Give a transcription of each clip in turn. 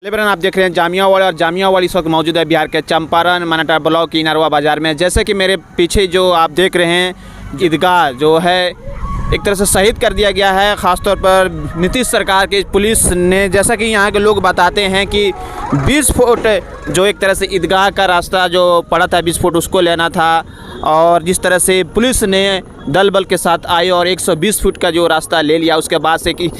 लेबरन आप देख रहे हैं जामियावाला और जामियावाला इस वक्त मौजूद है बिहार के चंपारण मनाटा ब्लॉक की इनारवा बाज़ार में। जैसे कि मेरे पीछे जो आप देख रहे हैं ईदगाह जो है एक तरह से शहीद कर दिया गया है। ख़ासतौर पर नीतीश सरकार की पुलिस ने, जैसा कि यहाँ के लोग बताते हैं कि 20 फुट जो एक तरह से ईदगाह का रास्ता जो पड़ा था 20 फुट उसको लेना था, और जिस तरह से पुलिस ने दल बल के साथ आई और 120 फुट का जो रास्ता ले लिया, उसके बाद से कि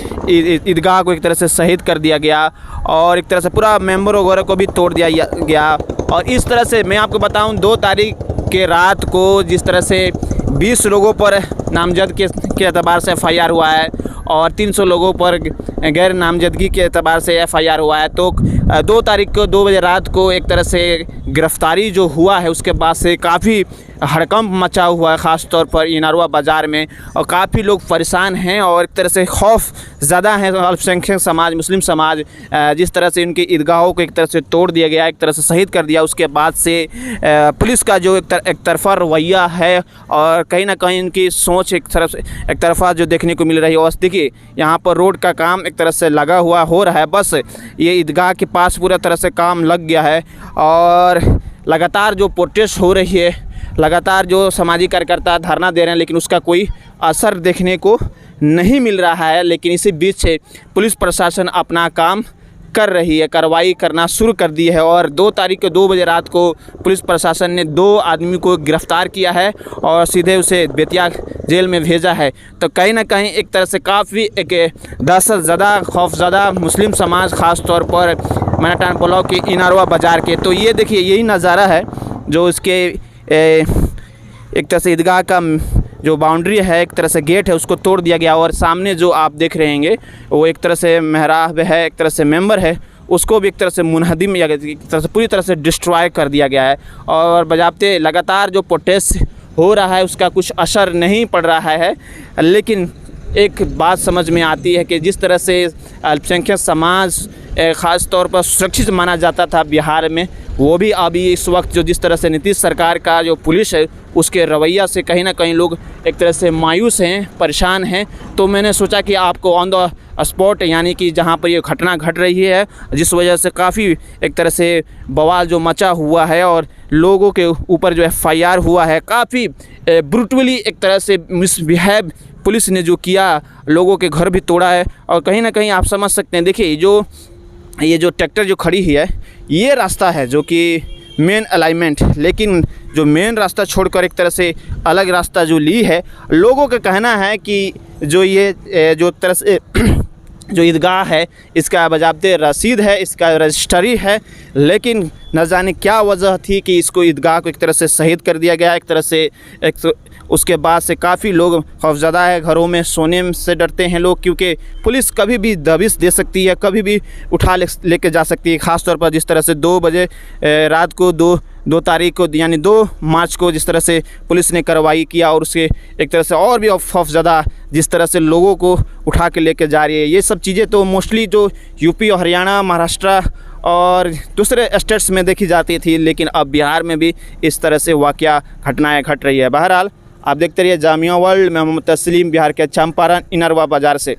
ईदगाह को एक तरह से शहीद कर दिया गया और एक तरह से पूरा मेंबर वगैरह को भी तोड़ दिया गया। और इस तरह से मैं आपको बताऊं 2 तारीख के रात को जिस तरह से 20 लोगों पर नामजद के एतबार से FIR हुआ है और 300 लोगों पर गैर नामजदगी के एतबार से FIR हुआ है, तो 2 तारीख को 2 बजे रात को एक तरह से गिरफ्तारी जो हुआ है उसके बाद से काफ़ी हड़कंप मचा हुआ है ख़ास तौर पर इनारवा बाज़ार में, और काफ़ी लोग परेशान हैं और एक तरह से खौफ ज़्यादा है। अल्पसंख्यक समाज, मुस्लिम समाज, जिस तरह से उनकी ईदगाहों को एक तरह से तोड़ दिया गया, एक तरह से शहीद कर दिया, उसके बाद से पुलिस का जो एक तरफा रवैया है और कहीं ना कहीं उनकी सोच एक तरफा जो देखने को मिल रही है। और देखिए यहाँ पर रोड का काम एक तरह से लगा हुआ हो रहा है, बस ये ईदगाह के पास पूरा तरह से काम लग गया है और लगातार जो प्रोटेस्ट हो रही है, लगातार जो सामाजिक कार्यकर्ता धरना दे रहे हैं, लेकिन उसका कोई असर देखने को नहीं मिल रहा है। लेकिन इसी बीच पुलिस प्रशासन अपना काम कर रही है, कार्रवाई करना शुरू कर दी है और 2 तारीख को 2 बजे रात को पुलिस प्रशासन ने 2 आदमी को गिरफ्तार किया है और सीधे उसे बेतिया जेल में भेजा है। तो कहीं ना कहीं एक तरह से काफ़ी एक दहशत ज़दा, खौफज़दा मुस्लिम समाज ख़ास तौर पर मनाटा ब्लॉक की इनारवा बाज़ार के। तो ये देखिए यही नज़ारा है जो इसके एक तरह से ईदगाह का जो बाउंड्री है, एक तरह से गेट है, उसको तोड़ दिया गया और सामने जो आप देख रहे हैं वो एक तरह से मेहराब है, एक तरह से मेंबर है, उसको भी एक तरह से मुनहदिम या एक तरह से पूरी तरह से डिस्ट्रॉय कर दिया गया है। और बजाते लगातार जो प्रोटेस्ट हो रहा है उसका कुछ असर नहीं पड़ रहा है। लेकिन एक बात समझ में आती है कि जिस तरह से अल्पसंख्यक समाज ख़ास तौर पर सुरक्षित माना जाता था बिहार में, वो भी अभी इस वक्त जो जिस तरह से नीतीश सरकार का जो पुलिस है उसके रवैया से कहीं ना कहीं लोग एक तरह से मायूस हैं, परेशान हैं। तो मैंने सोचा कि आपको ऑन द स्पॉट, यानी कि जहाँ पर ये घटना घट रही है, जिस वजह से काफ़ी एक तरह से बवाल जो मचा हुआ है और लोगों के ऊपर जो FIR हुआ है, काफ़ी ब्रूटली एक तरह से मिसबिहेव पुलिस ने जो किया, लोगों के घर भी तोड़ा है। और कहीं ना कहीं आप समझ सकते हैं, देखिए ये जो ट्रैक्टर जो खड़ी है ये रास्ता है जो कि मेन अलाइनमेंट, लेकिन जो मेन रास्ता छोड़कर एक तरह से अलग रास्ता जो ली है, लोगों का कहना है कि जो ये जो तरह से जो ईदगाह है इसका बाज़ाब्ते रसीद है, इसका रजिस्ट्री है, लेकिन न जाने क्या वजह थी कि इसको ईदगाह को एक तरह से शहीद कर दिया गया। एक तरह से उसके बाद से काफ़ी लोग खौफज़दा है, घरों में सोने से डरते हैं लोग, क्योंकि पुलिस कभी भी दबिश दे सकती है, कभी भी उठा लेके जा सकती है। ख़ास तौर पर जिस तरह से 2 बजे रात को 2 तारीख को यानी 2 मार्च को जिस तरह से पुलिस ने कार्रवाई किया और उसके एक तरह से और भी खौफज़दा जिस तरह से लोगों को उठा के लेके जा रही है। ये सब चीज़ें तो मोस्टली जो यूपी और हरियाणा, महाराष्ट्र और दूसरे स्टेट्स में देखी जाती थी, लेकिन अब बिहार में भी इस तरह से वाक़या घटनाएँ घट रही है। बहरहाल आप देखते रहिए जामिया वर्ल्ड में। मोहम्मद तस्लीम, बिहार के चंपारण इनारवा बाज़ार से।